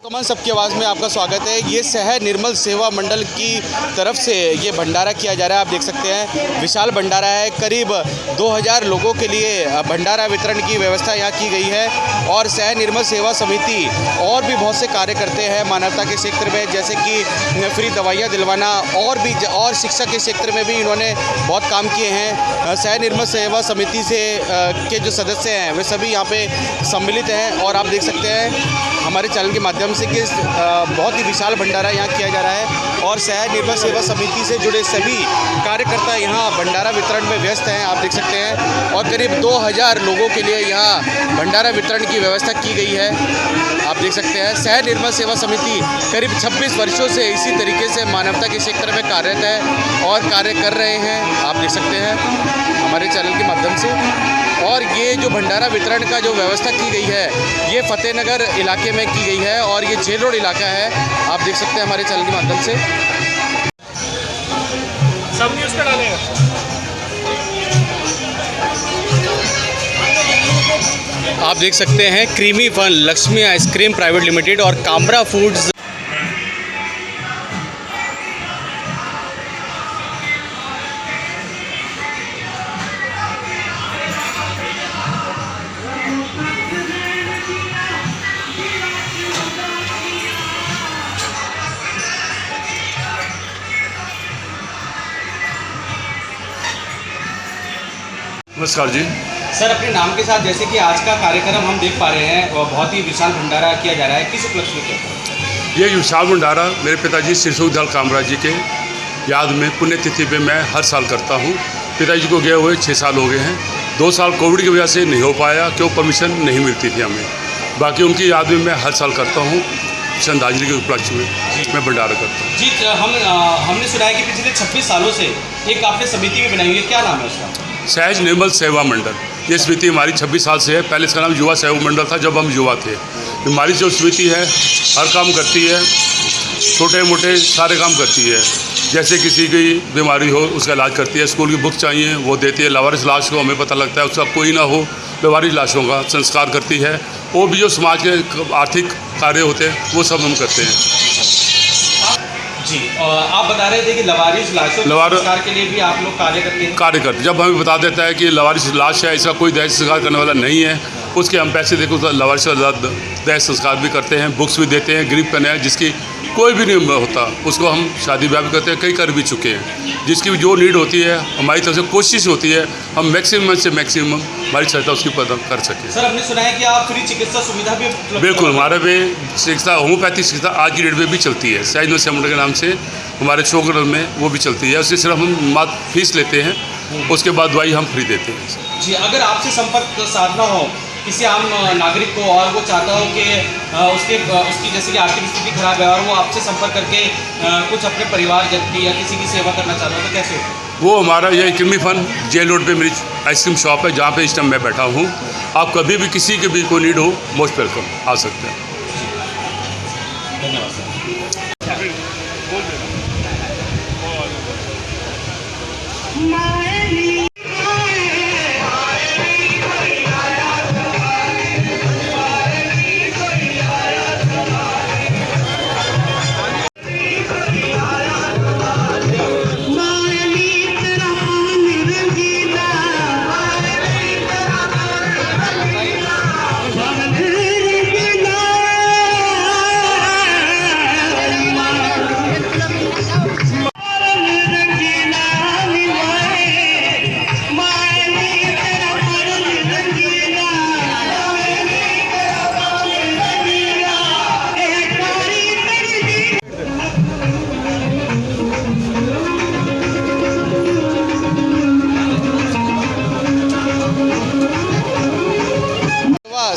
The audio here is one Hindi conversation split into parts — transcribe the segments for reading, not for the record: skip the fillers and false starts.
कमान सबकी आवाज़ में आपका स्वागत है। ये शहर निर्मल सेवा मंडल की तरफ से ये भंडारा किया जा रहा है। आप देख सकते हैं विशाल भंडारा है। करीब 2000 लोगों के लिए भंडारा वितरण की व्यवस्था यहाँ की गई है। और शहर निर्मल सेवा समिति और भी बहुत से कार्य करते हैं मानवता के क्षेत्र में, जैसे कि फ्री दवाइयाँ दिलवाना और शिक्षा के क्षेत्र में भी इन्होंने बहुत काम किए हैं। शहर निर्मल सेवा समिति से के जो सदस्य हैं वे सभी यहाँ पे सम्मिलित हैं। और आप देख सकते हैं हमारे चैनल के माध्यम से कि बहुत ही विशाल भंडारा यहाँ किया जा रहा है। और शहर निर्मल सेवा समिति से जुड़े सभी कार्यकर्ता यहाँ भंडारा वितरण में व्यस्त हैं, आप देख सकते हैं। और करीब 2000 लोगों के लिए यहाँ भंडारा वितरण की व्यवस्था की गई है, आप देख सकते हैं। शहर निर्मल सेवा समिति करीब 26 वर्षों से इसी तरीके से मानवता के क्षेत्र में कार्यरत है और कार्य कर रहे हैं, आप देख सकते हैं हमारे चैनल के माध्यम से। और ये जो भंडारा वितरण का जो व्यवस्था की गई है ये फतेहनगर इलाके में की गई है और ये जेल रोड इलाका है, आप देख सकते हैं हमारे चैनल के माध्यम से। सब न्यूज़ पे डालेगा। आप देख सकते हैं creamy fun, Lakshmi ice cream private limited और कामरा फूड्स नमस्कार जी। सर, अपने नाम के साथ जैसे कि आज का कार्यक्रम हम देख पा रहे हैं और बहुत ही विशाल भंडारा किया जा रहा है, किस उपलक्ष्य में किया? ये विशाल भंडारा मेरे पिताजी श्री सुखदयाल कामरा जी के याद में पुण्यतिथि पे मैं हर साल करता हूँ। पिताजी को गए हुए 6 साल हो गए हैं। 2 साल कोविड की वजह से नहीं हो पाया, क्यों परमिशन नहीं मिलती थी हमें। बाकी उनकी याद में मैं हर साल करता हूँ। श्रद्धांजलि के उपलक्ष्य में मैं भंडारा करता हूँ जी। हमने सुना है कि पिछले 26 सालों से एक आपने समिति भी बनाई हुई है, क्या नाम है उसका? शहर निर्मल सेवा मंडल। ये समिति हमारी 26 साल से है। पहले इसका नाम युवा सेवा मंडल था जब हम युवा थे। हमारी जो समिति है हर काम करती है, छोटे मोटे सारे काम करती है। जैसे किसी की बीमारी हो उसका इलाज करती है, स्कूल की बुक चाहिए वो देती है, लावारिस लाश को हमें पता लगता है उसका कोई ना हो, लावारिस लाशों का संस्कार करती है। वो भी जो समाज के आर्थिक कार्य होते हैं वो सब हम करते हैं जी। आप बता रहे थे कि लावारिस लाशों के संस्कार के लिए भी आप लोग कार्य करते हैं। जब हमें बता देता है कि लावारिस लाश है, इसका कोई दहेज संस्कार करने वाला नहीं है, उसके हम पैसे देखो तो लावारिस दहेज संस्कार भी करते हैं, बुक्स भी देते हैं। गरीब कन्या जिसकी कोई भी नहीं होता उसको हम शादी ब्याह भी करते हैं, कई कर भी चुके हैं। जिसकी जो नीड होती है हमारी तरफ से कोशिश होती है हम मैक्सिमम से मैक्सिमम हमारी सहायता उसकी प्रदान कर सकें। सर, हमने सुना है कि आप फ्री चिकित्सा सुविधा भी बिल्कुल हमारे पे चिकित्सा होम्योपैथिक चिकित्सा आज की डेट में भी चलती है। शहर निर्मल सेवा मंडल के नाम से हमारे चौकड़ में वो भी चलती है। उससे सिर्फ हम मात्र फीस लेते हैं, उसके बाद दवाई हम फ्री देते हैं जी। अगर आपसे संपर्क साधना हो किसी आम नागरिक को और वो चाहता हो कि उसकी जैसे कि आर्थिक स्थिति खराब है और वो आपसे संपर्क करके कुछ अपने परिवार जन की या किसी की सेवा करना चाहता हो तो कैसे हो? वो हमारा ये क्रीमी फन जेल रोड पे मेरी आइसक्रीम शॉप है जहाँ पे इस टाइम मैं बैठा हूँ। आप कभी भी किसी के भी कोई नीड हो मोस्ट वेलकम आ सकते हैं। धन्यवाद सर।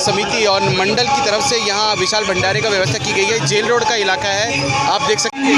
समिति और मंडल की तरफ से यहाँ विशाल भंडारे का व्यवस्था की गई है। जेल रोड का इलाका है, आप देख सकते हैं।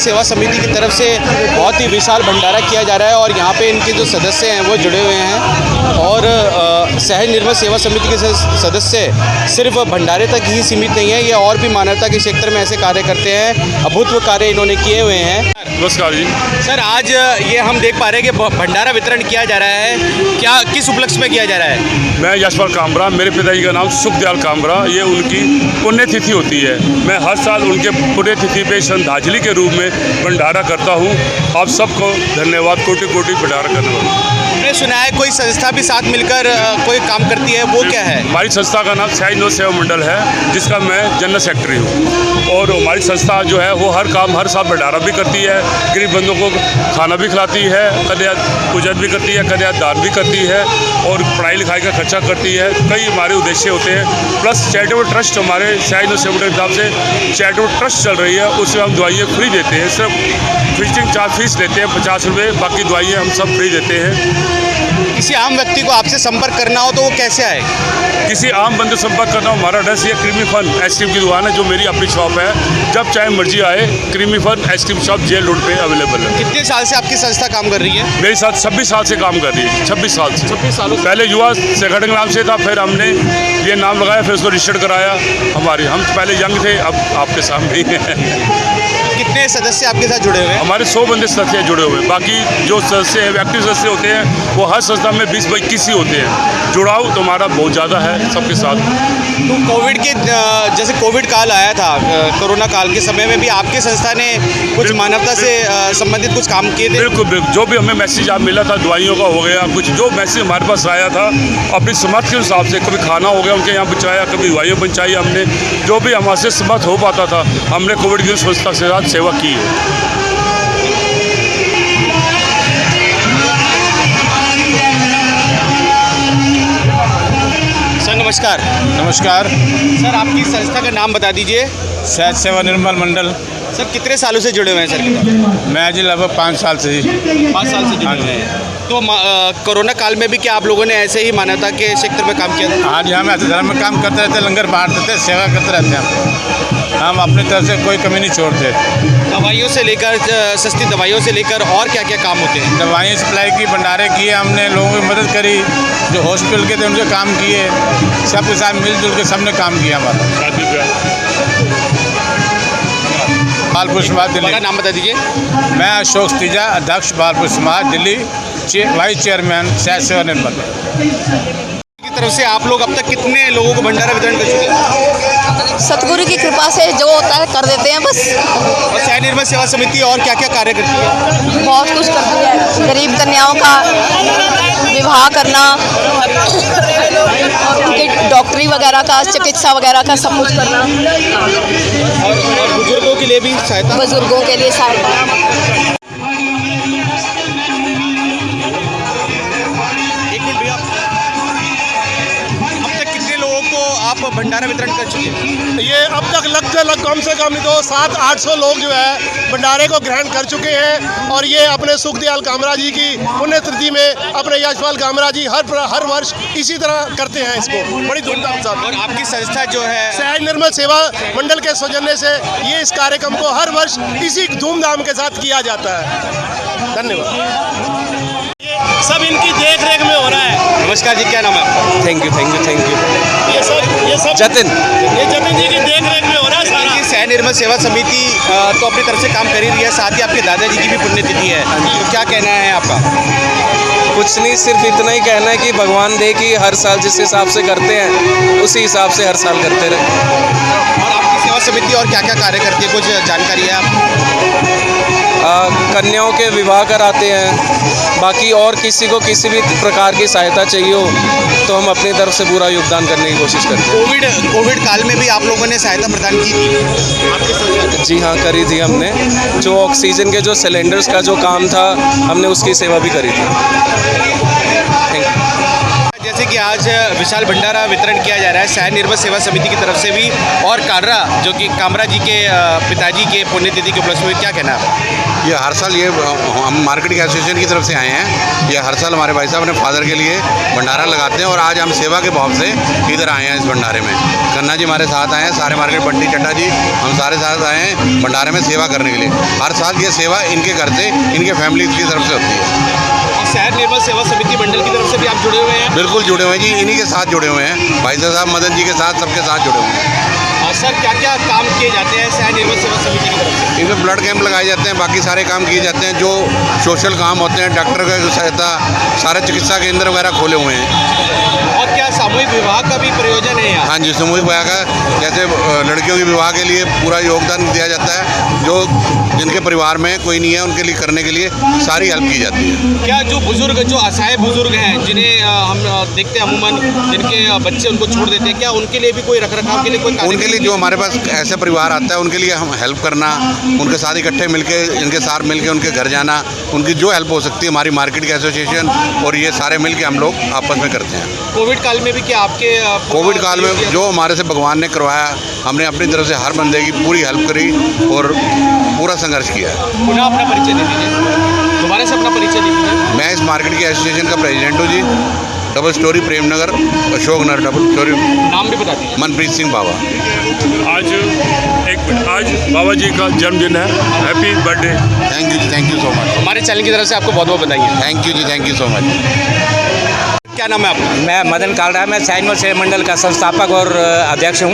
सेवा समिति की तरफ से बहुत ही विशाल भंडारा किया जा रहा है और यहाँ पे इनके जो सदस्य हैं वो जुड़े हुए हैं और शहर निर्मल सेवा समिति के सदस्य सिर्फ भंडारे तक ही सीमित नहीं है, ये और भी मानवता के क्षेत्र में ऐसे कार्य करते हैं। अभूतपूर्व कार्य इन्होंने किए हुए हैं। नमस्कार जी। सर, आज ये हम देख पा रहे हैं कि भंडारा वितरण किया जा रहा है, क्या किस उपलक्ष्य में किया जा रहा है? मैं यशपाल कामरा, मेरे पिताजी का नाम सुखदयाल कामरा, ये उनकी पुण्यतिथि होती है। मैं हर साल उनके पुण्यतिथि पे श्रद्धांजलि के रूप में भंडारा करता हूँ। आप सबको धन्यवाद, कोटि कोटि भंडारा करने वाला। हमने सुना है कोई संस्था भी साथ मिलकर कोई काम करती है, वो क्या है? हमारी संस्था का नाम शहर निर्मल सेवा मंडल है, जिसका मैं जनरल सेक्रेटरी हूँ। और हमारी संस्था जो है वो हर साल भंडारा भी करती है, गरीब बंदों को खाना भी खिलाती है, कदया पूजन भी करती है, कदया दान भी करती है और पढ़ाई लिखाई का खर्चा करती है। कई हमारे उद्देश्य होते हैं। प्लस चैरिटेबल ट्रस्ट हमारे शहर निर्मल सेवा मंडल के हिसाब से चैरिटेबल ट्रस्ट चल रही है, उसमें हम दवाइयाँ फ्री देते हैं। सिर्फ विजिटिंग चार्ज फीस लेते हैं 50 रुपये, बाकी दवाइयाँ हम सब फ्री देते हैं। किसी आम व्यक्ति को आपसे संपर्क करना हो तो वो कैसे आए? किसी आम बंदे से संपर्क करना हो, हमारा एड्रेस ये क्रीमी फन आइसक्रीम की दुकान है, जो मेरी अपनी शॉप है। जब चाहे मर्जी आए, creamy fun ice cream shop jail road पे अवेलेबल है। कितने साल से आपकी संस्था काम कर रही है? मेरे साथ 26 साल से काम कर रही है। 26 साल से। 26 सालों से। पहले युवा संगठन के नाम से था, फिर हमने ये नाम लगाया, फिर उसको रजिस्टर्ड कराया। हम पहले यंग थे, अब आपके सामने ही हैं। कितने सदस्य आपके साथ जुड़े हुए हैं? हमारे 100 बंदे सदस्य जुड़े हुए हैं। बाकी जो सदस्य हैं, एक्टिव सदस्य होते हैं, वो हर संस्था में 20-21 ही होते हैं। जुड़ाव तो हमारा बहुत ज़्यादा है सबके साथ। तो कोविड के जैसे कोविड काल आया था, कोरोना काल के समय में भी आपकी संस्था ने कुछ मानवता से संबंधित कुछ काम किए थे? बिल्कुल। जो भी हमें मैसेज आप मिला था, दवाइयों का हो गया, कुछ जो मैसेज हमारे पास आया था, अपनी समर्थ के हिसाब से, कभी खाना हो गया उनके यहाँ पहुँचाया, कभी दवाइयाँ पहुँचाई हमने। जो भी हमारे से समर्थ हो पाता था, हमने कोविड की संस्था के साथ सेवा की है। नमस्कार। नमस्कार सर, आपकी संस्था का नाम बता दीजिए। शहर सेवा निर्मल मंडल। सर, कितने सालों से जुड़े हुए हैं सर? मैं जी लगभग 5 साल से जी। 5 साल से जुड़े हुए हैं। तो कोरोना काल में भी क्या आप लोगों ने ऐसे ही मानवता के क्षेत्र में काम किया था? हाँ जी, हम ऐसे धर्म में काम करते रहते, लंगर बांटते थे, सेवा करते रहते हैं। हम अपनी तरफ से कोई कमी नहीं छोड़ते। दवाइयों से लेकर, सस्ती दवाइयों से लेकर और क्या क्या काम होते हैं? दवाइयाँ सप्लाई की, भंडारे किए, हमने लोगों की मदद करी, जो हॉस्पिटल के थे उनके काम किए, सबके साथ मिलजुल के सबने काम किया हमारा। बालपुर समाज दिल्ली। मेरा नाम बता दीजिए। मैं अशोक तीजा, अध्यक्ष बालपुर समाज दिल्ली, वाइस चेयरमैन शहर सेवा निर्मल की तरफ से आप लोग अब तक कितने लोगों को भंडारा वितरण कर चुके हैं? सतगुरु की कृपा से जो होता है कर देते हैं बस। और शहर निर्मल सेवा समिति और क्या क्या कार्य करती है? बहुत कुछ करती है। गरीब कन्याओं का विवाह करना, उनकी डॉक्टरी वगैरह का, चिकित्सा वगैरह का सब कुछ करना, और बुजुर्गों के लिए भी सहायता। बुजुर्गों के लिए सहायता। एक मिनट भैया, अब तक कितने लोगों को आप भंडारा वितरण कर चुके हैं? ये अब तक कम से कम तो 700-800 लोग जो है भंडारे को ग्रहण कर चुके हैं। और ये अपने सुखदयाल कामरा जी की पुण्यतिथि में अपने यशपाल कामरा जी हर वर्ष इसी तरह करते हैं इसको बड़ी धूमधाम से। और आपकी संस्था जो है शहर निर्मल सेवा मंडल के सौजन्य से ये इस कार्यक्रम को हर वर्ष इसी धूमधाम के साथ किया जाता है। धन्यवाद। सब इनकी देख रेख में हो रहा है। नमस्कार जी, क्या नाम है आपका? Thank you. ये सब जतिन। ये जतिन जी की देख रेख में हो रहा है सारा। देखिए, शहर निर्मल सेवा समिति तो अपनी तरफ से काम कर ही रही है, साथ ही आपके दादाजी की भी पुण्यतिथि है, तो क्या कहना है आपका? कुछ नहीं, सिर्फ इतना ही कहना है कि भगवान दे कि हर साल जिस हिसाब से करते हैं उसी हिसाब से हर साल करते रहे। और आपकी सेवा समिति और क्या क्या कार्य करती है, कुछ जानकारी है आप? कन्याओं के विवाह कराते हैं, बाकी और किसी को किसी भी प्रकार की सहायता चाहिए हो तो हम अपनी तरफ से पूरा योगदान करने की कोशिश करते हैं। कोविड काल में भी आप लोगों ने सहायता प्रदान की थी आपके संस्था? जी हाँ, करी थी हमने। जो ऑक्सीजन के जो सिलेंडर्स का जो काम था, हमने उसकी सेवा भी करी थी। Thank you. जैसे कि आज विशाल भंडारा वितरण किया जा रहा है सहज निर्मल सेवा समिति की तरफ से भी, और कालरा जो कि कामरा जी के पिताजी के पुण्यतिथि के उपलक्ष्य में, क्या कहना है? ये हर साल ये हम मार्केटिंग एसोसिएशन की तरफ से आए हैं। ये हर साल हमारे भाई साहब अपने फादर के लिए भंडारा लगाते हैं और आज हम सेवा के भाव से इधर आए हैं इस भंडारे में। खन्ना जी हमारे साथ आए हैं, सारे मार्केट बंटी चड्डा जी, हम सारे साथ आए हैं भंडारे में सेवा करने के लिए। हर साल ये सेवा इनके घर से, इनके फैमिली की तरफ से होती है। और सहज निर्मल सेवा समिति मंडल की तरफ से भी आप जुड़े हुए हैं? बिल्कुल जुड़े हुए हैं जी, इन्हीं के साथ जुड़े हुए हैं, भाई साहब मदन जी के साथ, सबके साथ जुड़े हुए हैं। और सर क्या क्या काम किए जाते हैं सहज निर्मल सेवा समिति की तरफ से? इनमें ब्लड कैंप लगाए जाते हैं, बाकी सारे काम किए जाते हैं जो सोशल काम होते हैं, डॉक्टर की सहायता, सारे चिकित्सा केंद्र वगैरह खोले हुए हैं। और क्या सामूहिक विवाह का भी प्रयोजन है यहाँ? हाँ जी, सामूहिक विवाह का, जैसे लड़कियों के विवाह के लिए पूरा योगदान दिया जाता है, जो जिनके परिवार में कोई नहीं है उनके लिए करने के लिए सारी हेल्प की जाती है। क्या जो बुजुर्ग, जो असहाय बुजुर्ग हैं जिन्हें हम देखते हैं अमूमन, जिनके बच्चे उनको छोड़ देते हैं, क्या उनके लिए भी कोई रखरखाव के लिए कोई उनके लिए जो हमारे पास ऐसे परिवार आता है उनके लिए हम हेल्प करना, उनके साथ इकट्ठे मिलके, इनके साथ मिलके उनके घर जाना, उनकी जो हेल्प हो सकती है हमारी मार्केट की एसोसिएशन और ये सारे मिलके हम लोग आपस में करते हैं। कोविड काल में भी क्या आपके कोविड काल में जो हमारे से भगवान ने करवाया, हमने अपनी तरफ से हर बंदे की पूरी हेल्प करी और पूरा संघर्ष किया है। पुनः अपना परिचय दे दीजिए, दोबारा से अपना परिचय दे दीजिए। मैं इस मार्केट की एसोसिएशन का प्रेसिडेंट हूँ जी, double storey Premnagar, Ashok Nagar, double storey. नाम भी बता दीजिए। मनप्रीत सिंह बाबा। आज बाबा जी का जन्मदिन है, happy birthday. Thank you so much. हमारे चैनल की तरफ से आपको बहुत बहुत बधाई। Thank you ji, thank you so much. क्या नाम है आपका? मैं मदन कालरा, मैं सहज निर्मल सेवा मंडल का संस्थापक और अध्यक्ष हूँ।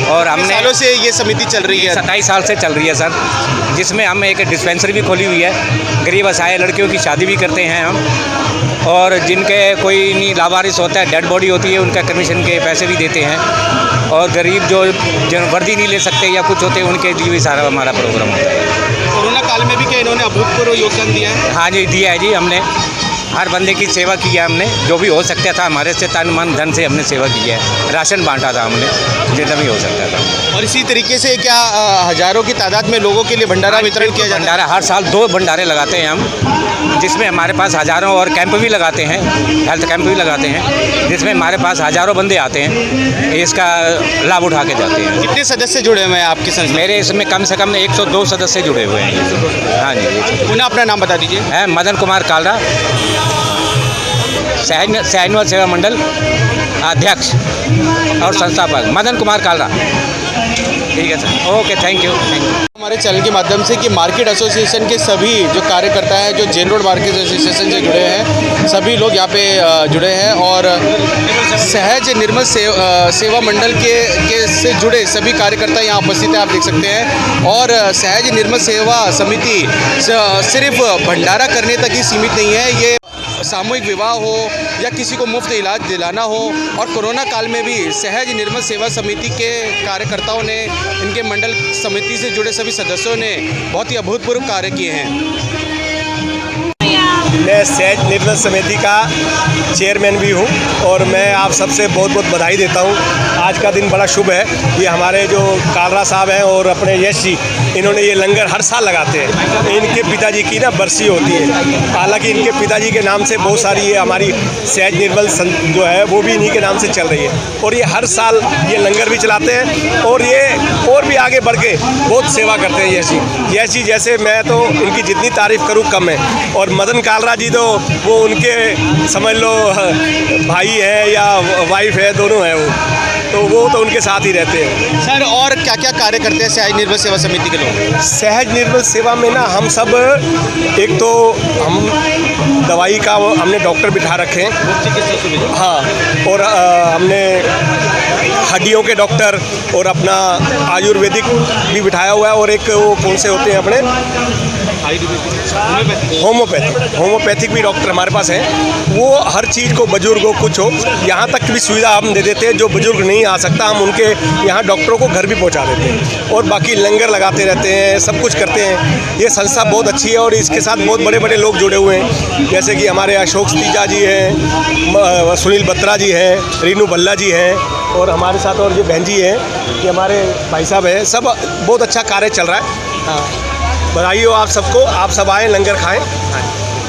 और हमने सालों से ये समिति चल रही है? 27 साल से चल रही है सर, जिसमें हम एक डिस्पेंसरी भी खोली हुई है। गरीब असहाय लड़कियों की शादी भी करते हैं हम, और जिनके कोई नहीं लावारिस होता है, डेड बॉडी होती है, उनका कमीशन के पैसे भी देते हैं। और गरीब जो वर्दी नहीं ले सकते या कुछ होते हैं, उनके लिए भी सारा हमारा प्रोग्राम होता है। कोरोना काल में भी क्या इन्होंने अभूतपूर्व योगदान दिया है? हाँ जी, दिया है जी, हमने हर बंदे की सेवा की है। हमने जो भी हो सकता था हमारे से तन मन धन से हमने सेवा की है। राशन बांटा था हमने, जितना भी हो सकता था। और इसी तरीके से क्या हजारों की तादाद में लोगों के लिए भंडारा वितरण किया जाता है? भंडारा हर साल 2 भंडारे लगाते हैं हम, जिसमें हमारे पास हज़ारों, और कैंप भी लगाते हैं, हेल्थ कैंप भी लगाते हैं, जिसमें हमारे पास हज़ारों बंदे आते हैं, इसका लाभ उठा के जाते हैं। कितने सदस्य जुड़े हुए हैं आपकी संस्था? मेरे इसमें कम से कम 102 सदस्य जुड़े हुए हैं। हाँ जी। पुनः अपना नाम बता दीजिए। है मदन कुमार कालरा, सहज निर्मल सेवा मंडल अध्यक्ष और संस्थापक मदन कुमार कालरा। ठीक है सर, ओके, थैंक यू। हमारे चैनल के माध्यम से कि मार्केट एसोसिएशन के सभी जो कार्यकर्ता हैं, जो जेल रोड मार्केट एसोसिएशन से जुड़े हैं, सभी लोग यहाँ पे जुड़े हैं, और सहज निर्मल सेवा मंडल के से जुड़े सभी कार्यकर्ता यहाँ उपस्थित हैं, आप देख सकते हैं। और सहज निर्मल सेवा समिति सिर्फ भंडारा करने तक ही सीमित नहीं है, ये सामूहिक विवाह हो या किसी को मुफ्त इलाज दिलाना हो, और कोरोना काल में भी सहज निर्मल सेवा समिति के कार्यकर्ताओं ने, इनके मंडल समिति से जुड़े सभी सदस्यों ने बहुत ही अभूतपूर्व कार्य किए हैं। मैं सहज निर्मल समिति का चेयरमैन भी हूं और मैं आप सबसे बहुत बहुत बधाई देता हूं। आज का दिन बड़ा शुभ है। ये हमारे जो कालरा साहब हैं और अपने यश जी, इन्होंने ये लंगर हर साल लगाते हैं। इनके पिताजी की ना बरसी होती है, हालांकि इनके पिताजी के नाम से बहुत सारी ये हमारी सहज निर्मल जो है वो भी इन्हीं के नाम से चल रही है, और ये हर साल ये लंगर भी चलाते हैं और ये और भी आगे बढ़ के बहुत सेवा करते हैं। यश जी जैसे, मैं तो इनकी जितनी तारीफ़ करूँ कम है। और मदन कालरा जी तो वो उनके समझ लो भाई है या वाइफ है, दोनों हैं वो तो उनके साथ ही रहते हैं। सर, और क्या क्या कार्य करते हैं सहज निर्मल सेवा समिति के लोग? सहज निर्मल सेवा में ना हम सब, एक तो हम दवाई का हमने डॉक्टर बिठा रखे हैं, हाँ, और हमने हड्डियों के डॉक्टर और अपना आयुर्वेदिक भी बिठाया हुआ है, और एक वो कौन से होते हैं अपने होम्योपैथिक भी डॉक्टर हमारे पास हैं। वो हर चीज़ को, बुजुर्ग हो कुछ हो, यहाँ तक भी सुविधा हम दे देते हैं। जो बुजुर्ग नहीं आ सकता, हम उनके यहाँ डॉक्टरों को घर भी पहुँचा देते हैं, और बाकी लंगर लगाते रहते हैं, सब कुछ करते हैं। ये संस्था बहुत अच्छी है और इसके साथ बहुत बड़े बड़े लोग जुड़े हुए हैं, जैसे कि हमारे अशोक तीजा जी हैं, सुनील बत्रा जी हैं, रीनू भल्ला जी हैं, और हमारे साथ और ये बहन जी हैं, ये हमारे भाई साहब हैं। सब बहुत अच्छा कार्य चल रहा है। हाँ, बधाई हो आप सबको, आप सब आएँ, लंगर खाएँ। हाँ,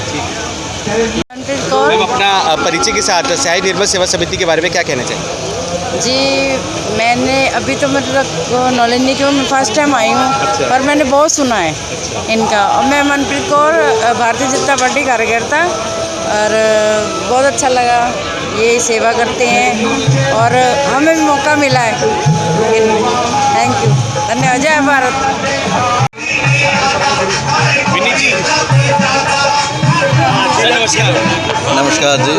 ठीक है। मनप्रीत कौर। मैम, अपना परिचय के साथ सहाय निर्मल सेवा समिति के बारे में क्या कहना चाहिए? जी, मैंने अभी तो मतलब नॉलेज नहीं क्यों, मैं फर्स्ट टाइम आई हूँ। अच्छा। पर मैंने बहुत सुना है इनका। और मैं मनप्रीत कौर, भारतीय जनता पार्टी कार्यकर्ता, और बहुत अच्छा लगा। ये सेवा करते हैं और हमें भी मौका मिला है। थैंक यू, धन्यवाद। जय भारत। विनीत जी, सर नमस्कार। नमस्कार जी।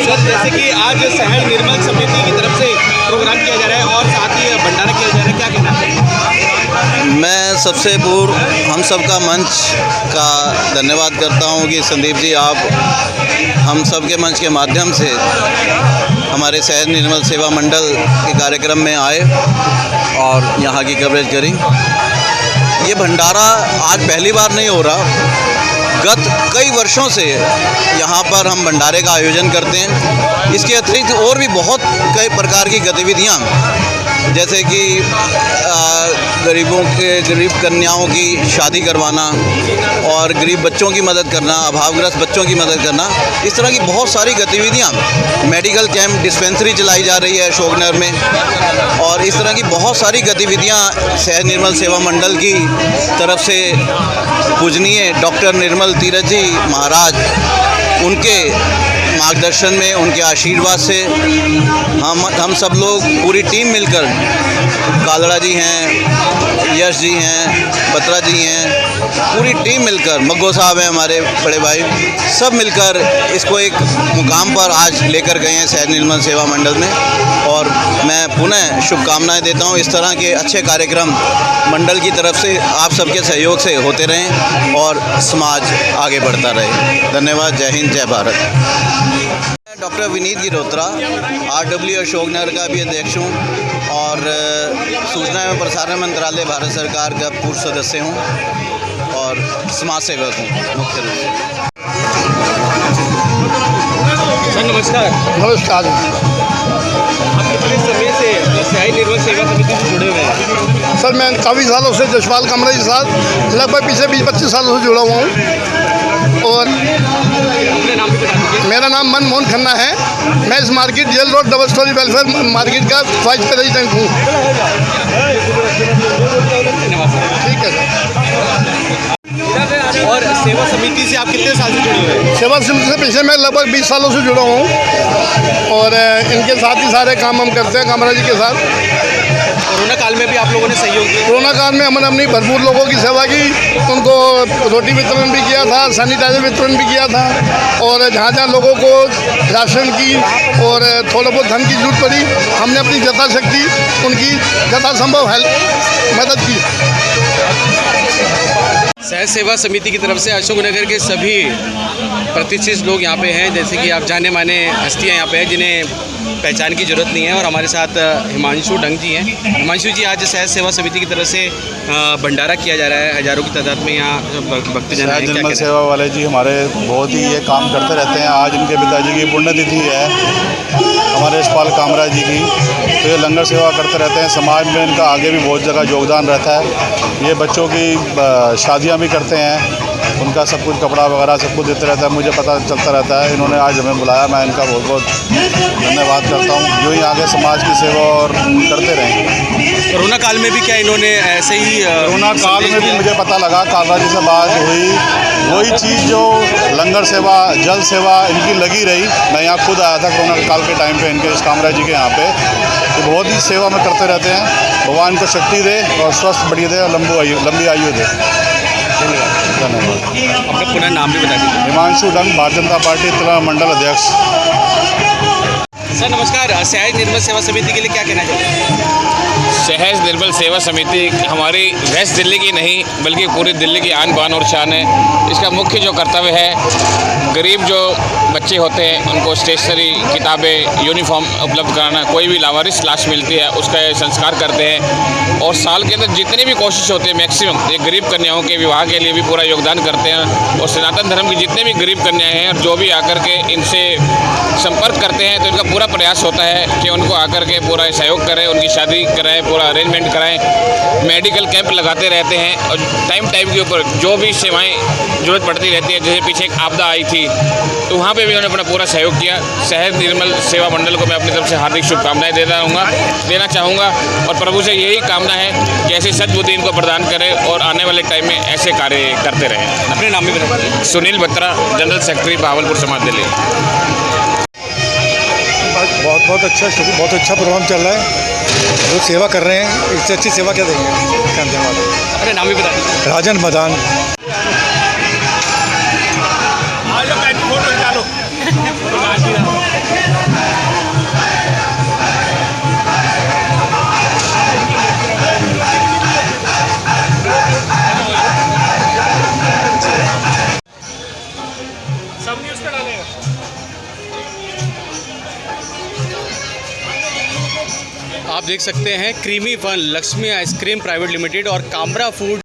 सर, जैसे कि आज सहाय निर्मल समिति की तरफ से प्रोग्राम किया जा रहा है और साथ ही भंडारा किया जा रहा है, क्या कहना है? मैं सबसे पूर्व हम सबका मंच का धन्यवाद करता हूं कि संदीप जी आप हम सब के मंच के माध्यम से हमारे शहर निर्मल सेवा मंडल के कार्यक्रम में आए और यहाँ की कवरेज करी। ये भंडारा आज पहली बार नहीं हो रहा, गत कई वर्षों से यहाँ पर हम भंडारे का आयोजन करते हैं। इसके अतिरिक्त और भी बहुत कई प्रकार की गतिविधियाँ, जैसे कि गरीब कन्याओं की शादी करवाना और गरीब बच्चों की मदद करना, अभावग्रस्त बच्चों की मदद करना, इस तरह की बहुत सारी गतिविधियाँ। मेडिकल कैंप, डिस्पेंसरी चलाई जा रही है अशोकनगर में, और इस तरह की बहुत सारी गतिविधियाँ शहर निर्मल सेवा मंडल की तरफ से पूजनीय डॉक्टर निर्मल तीरथ जी महाराज, उनके मार्गदर्शन में, उनके आशीर्वाद से हम सब लोग पूरी टीम मिलकर, कालड़ा जी हैं, यश जी हैं, बत्रा जी हैं, पूरी टीम मिलकर, मग्गो साहब हैं हमारे बड़े भाई, सब मिलकर इसको एक मुकाम पर आज लेकर गए हैं शहर निर्मल सेवा मंडल में। और मैं पुनः शुभकामनाएं देता हूं, इस तरह के अच्छे कार्यक्रम मंडल की तरफ से आप सबके सहयोग से होते रहें और समाज आगे बढ़ता रहे। धन्यवाद। जय हिंद, जय भारत। डॉक्टर विनीत गिरोत्रा, RW अशोकनगर का भी अध्यक्ष हूँ और सूचना एवं प्रसारण मंत्रालय भारत सरकार का पूर्व सदस्य हूँ और समाज सेवक हूँ मुख्य रूप से। सर नमस्कार। नमस्कार। आप कितने समय से सहाय निर्मल सेवा समिति से जुड़े हुए हैं? सर मैं काफ़ी सालों से जशपाल कामरा के साथ लगभग पिछले 20-25 सालों से जुड़ा हुआ हूँ। और अपने नाम भी बता दीजिए। मेरा नाम मनमोहन खन्ना है। मैं इस market jail road double storey welfare market का वाइस प्रेसिडेंट हूँ। ठीक है सर। और सेवा समिति से आप कितने साल से जुड़े हुए हैं? सेवा समिति से पिछले मैं लगभग 20 सालों से जुड़ा हूँ और इनके साथ ही सारे काम हम करते हैं कामरा जी के साथ। कोरोना काल में भी आप लोगों ने सहयोग दिया? कोरोना काल में हमने अपनी भरपूर लोगों की सेवा की, उनको रोटी वितरण भी किया था, सैनिटाइजर वितरण भी किया था, और जहाँ जहाँ लोगों को राशन की और थोड़ा बहुत धन की जरूरत पड़ी, हमने अपनी यथाशक्ति उनकी यथासंभव हेल्प मदद की। सहज सेवा समिति की तरफ से अशोकनगर के सभी प्रतिष्ठित लोग यहाँ पे हैं, जैसे कि आप जाने माने हस्तियाँ यहाँ पे हैं जिन्हें पहचान की ज़रूरत नहीं है। और हमारे साथ हिमांशु डंग जी हैं। हिमांशु जी, आज सहज सेवा समिति की तरफ से भंडारा किया जा रहा है, हज़ारों की तादाद में यहाँ भक्तजन हैं। शहर निर्मल सेवा वाले जी हमारे बहुत ही ये काम करते रहते हैं। आज इनके पिताजी की पुण्यतिथि है हमारे यशपाल कामरा जी की, तो ये लंगर सेवा करते रहते हैं। समाज में इनका आगे भी बहुत जगह योगदान रहता है। ये बच्चों की शादियाँ भी करते हैं, उनका सब कुछ कपड़ा वगैरह सब कुछ देते रहता है, मुझे पता चलता रहता है। इन्होंने आज हमें बुलाया, मैं इनका बहुत बहुत धन्यवाद करता हूँ। यूँ ही आगे समाज की सेवा और करते रहें। कोरोना काल में भी क्या इन्होंने ऐसे ही कोरोना काल में भी मुझे पता लगा, कालरा जी से बात हुई, वही चीज़ जो लंगर सेवा, जल सेवा इनकी लगी रही। मैं यहाँ खुद आया था कोरोना काल के टाइम पे इनके इस कामरा जी के यहाँ पे, तो बहुत ही सेवा में करते रहते हैं। भगवान को शक्ति दे और स्वस्थ बढ़िया दे और लंबी आयु दे। धन्यवाद। अपना पुनः नाम भी बता दीजिए। हिमांशु डंग, भारतीय जनता पार्टी तिलंगाना मंडल अध्यक्ष। सर नमस्कार। सहज निर्मल सेवा समिति के लिए क्या कहना चाहते हैं? सहज निर्मल सेवा समिति हमारी वेस्ट दिल्ली की नहीं बल्कि पूरी दिल्ली की आन बान और शान है। इसका मुख्य जो कर्तव्य है, गरीब जो बच्चे होते हैं उनको स्टेशनरी, किताबें, यूनिफॉर्म उपलब्ध कराना। कोई भी लावारिस लाश मिलती है उसका संस्कार करते हैं और साल के अंदर जितनी भी कोशिश होती है मैक्सिमम ये गरीब कन्याओं के विवाह के लिए भी पूरा योगदान करते हैं। और सनातन धर्म की जितने भी गरीब कन्याएँ हैं और जो भी आकर के इनसे संपर्क करते हैं तो इनका पूरा प्रयास होता है कि उनको आकर के पूरा सहयोग करें, उनकी शादी कराएं, पूरा अरेंजमेंट कराएं। मेडिकल कैंप लगाते रहते हैं और टाइम के ऊपर जो भी सेवाएं ज़रूरत पड़ती रहती है, जैसे पीछे एक आपदा आई थी तो वहाँ पे भी उन्होंने अपना पूरा सहयोग किया। शहर निर्मल सेवा मंडल को मैं अपनी तरफ से हार्दिक शुभकामनाएं देना चाहूँगा और प्रभु से यही कामना है कि ऐसी सद्बुद्धि इनको प्रदान करें और आने वाले टाइम में ऐसे कार्य करते रहें। अपने नाम भी बताइए। सुनील बत्रा, जनरल सेक्रेटरी बहावलपुर समाज दिल्ली। बहुत अच्छा प्रोग्राम चल रहा है। जो सेवा कर रहे हैं इससे अच्छी सेवा क्या देंगे। धन्यवाद। अपने नाम भी बताइए। राजन मदान। आप देख सकते हैं creamy fun, Lakshmi ice cream private limited और कामरा फूड